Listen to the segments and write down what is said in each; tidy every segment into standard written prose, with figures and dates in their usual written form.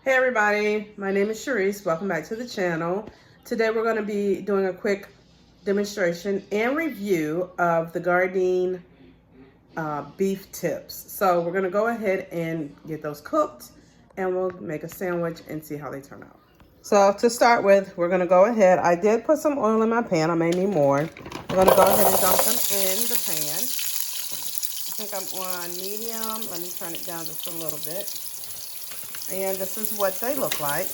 Hey everybody, my name is Sharice. Welcome back to the channel. Today we're going to be doing a quick demonstration and review of the Gardein beef tips. So we're going to go ahead and get those cooked and we'll make a sandwich and see how they turn out. So to start with, we're going to go ahead. I did put some oil in my pan. I may need more. We're going to go ahead and dump them in the pan. I think I'm on medium. Let me turn it down just a little bit. And this is what they look like.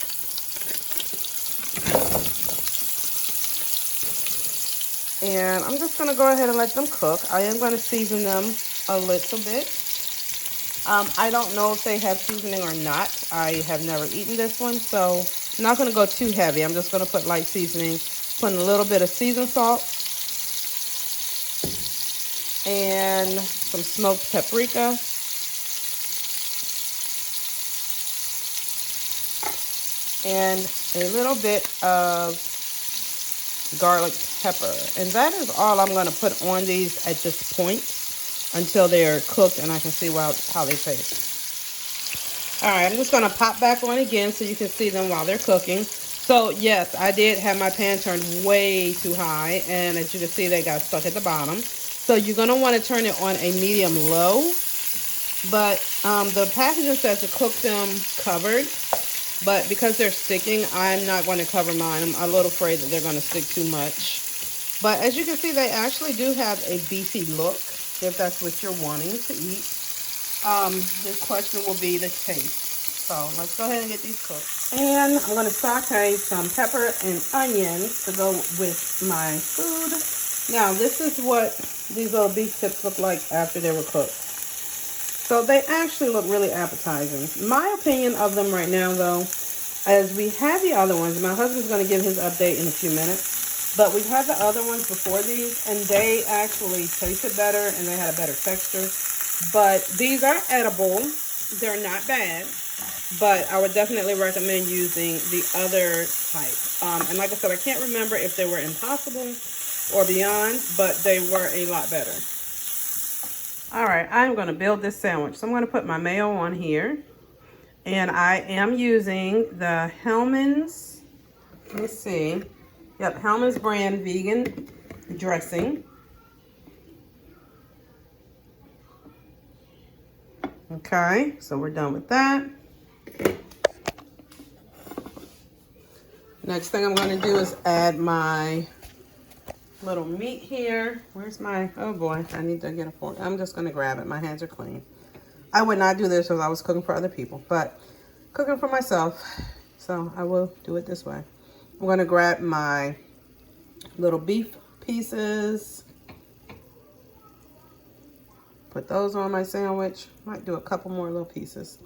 And I'm just going to go ahead and let them cook. I am going to season them a little bit. I don't know if they have seasoning or not. I have never eaten this one, so I'm not going to go too heavy. I'm just going to put light seasoning, putting a little bit of seasoned salt and some smoked paprika. And a little bit of garlic pepper. And that is all I'm going to put on these at this point until they're cooked and I can see how they taste. All right, I'm just going to pop back on again so you can see them while they're cooking. So yes, I did have my pan turned way too high, and as you can see, they got stuck at the bottom. So you're going to want to turn it on a medium low, but the packaging says to cook them covered. But because they're sticking, I'm not going to cover mine. I'm a little afraid that they're going to stick too much. But as you can see, they actually do have a beefy look, if that's what you're wanting to eat. The question will be the taste. So let's go ahead and get these cooked. And I'm going to saute some pepper and onions to go with my food. Now, this is what these little beef tips look like after they were cooked. So they actually look really appetizing. My opinion of them right now, though, as we have the other ones, my husband's going to give his update in a few minutes, but we've had the other ones before these, and they actually tasted better, and they had a better texture. But these are edible. They're not bad, but I would definitely recommend using the other type. And like I said, I can't remember if they were Impossible or Beyond, but they were a lot better. All right, I'm going to build this sandwich. So I'm going to put my mayo on here. And I am using the Hellmann's, let me see. Yep, Hellmann's brand vegan dressing. Okay, so we're done with that. Next thing I'm going to do is add my little meat here. Where's my, oh boy, I need to get a fork. I'm just going to grab it. My hands are clean. I would not do this if I was cooking for other people, but cooking for myself, so I will do it this way. I'm going to grab my little beef pieces, put those on my sandwich. Might do a couple more little pieces.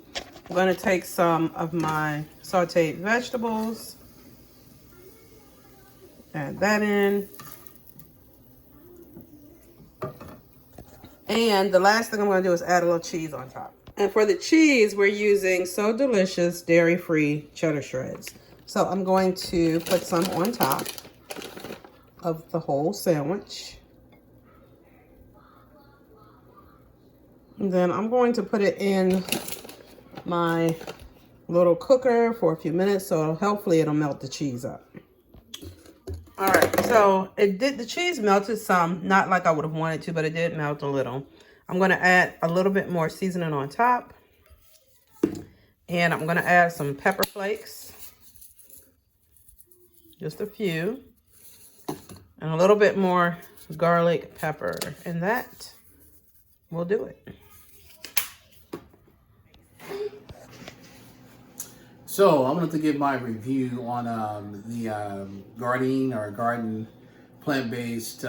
I'm going to take some of my sauteed vegetables, add that in. And the last thing I'm going to do is add a little cheese on top. And for the cheese, we're using So Delicious dairy-free cheddar shreds. So I'm going to put some on top of the whole sandwich. And then I'm going to put it in my little cooker for a few minutes, so hopefully it'll melt the cheese up. All right, so the cheese melted some, not like I would have wanted to, but it did melt a little. I'm going to add a little bit more seasoning on top. And I'm going to add some pepper flakes. Just a few. And a little bit more garlic pepper. And that will do it. So I'm going to give my review on the Gardein plant-based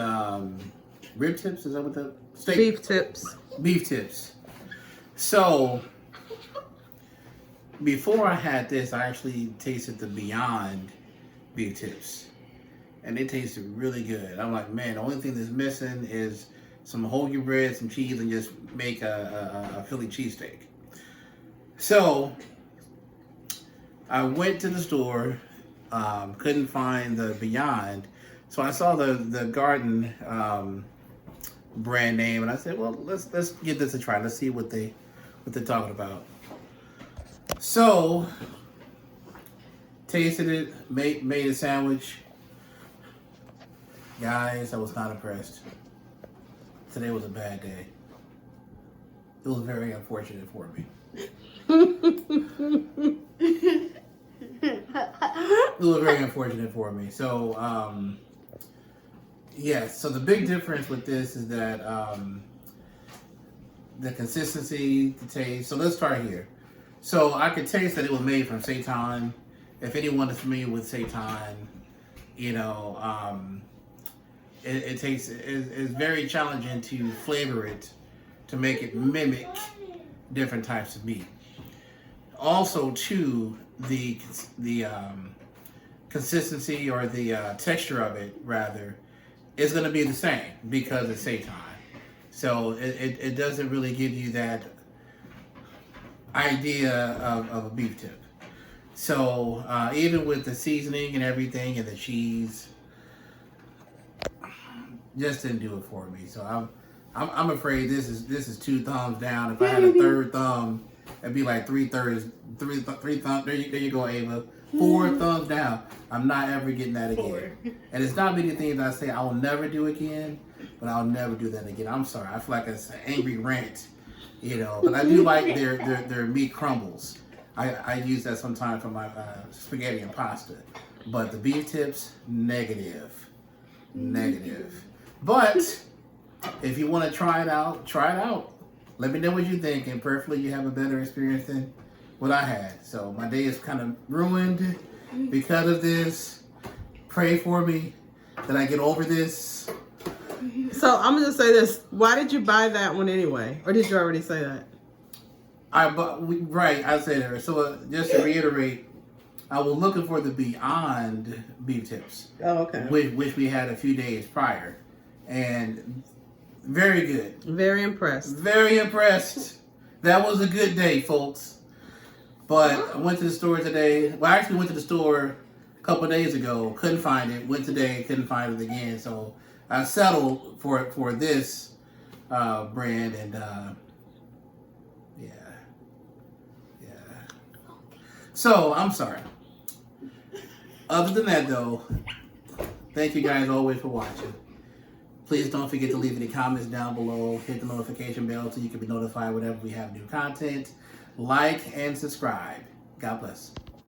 rib tips. Is that what the steak? Beef tips. Beef tips. So before I had this, I actually tasted the Beyond beef tips, and they tasted really good. I'm like, man, the only thing that's missing is some whole wheat bread, some cheese, and just make a Philly cheesesteak. So I went to the store, couldn't find the Beyond, so I saw the Gardein brand name, and I said, well, let's give this a try. Let's see what they're talking about. So tasted it, made a sandwich. Guys, I was not impressed. Today was a bad day. It was very unfortunate for me. It was very unfortunate for me. So, yes. So the big difference with this is that the consistency, the taste. So let's start here. So I could taste that it was made from seitan. If anyone is familiar with seitan, you know, it takes it's very challenging to flavor it to make it mimic different types of meat. Also, too, the consistency or the texture of it, rather, is going to be the same because it's seitan. So it doesn't really give you that idea of a beef tip. So even with the seasoning and everything and the cheese, just didn't do it for me. So I'm afraid this is 2 thumbs down. If I had a third thumb, it'd be like three thumbs. There you go, Ava. 4 thumbs down. I'm not ever getting that again. And it's not many things I say I will never do again, but I'll never do that again. I'm sorry. I feel like it's an angry rant, you know. But I do like their meat crumbles. I use that sometimes for my spaghetti and pasta. But the beef tips, negative. But if you want to try it out. Let me know what you think, and preferably you have a better experience than what I had. So my day is kind of ruined because of this. Pray for me that I get over this. So I'm gonna just say this: why did you buy that one anyway, or did you already say that? I said it. So just to reiterate, I was looking for the Beyond beef tips. Oh, okay. Which we had a few days prior, and very good. Very impressed. Very impressed. That was a good day, folks. But I went to the store today. Well, I actually went to the store a couple of days ago. Couldn't find it. Went today. Couldn't find it again. So I settled for this brand, and yeah. So I'm sorry. Other than that, though, thank you guys always for watching. Please don't forget to leave any comments down below. Hit the notification bell so you can be notified whenever we have new content. Like and subscribe. God bless.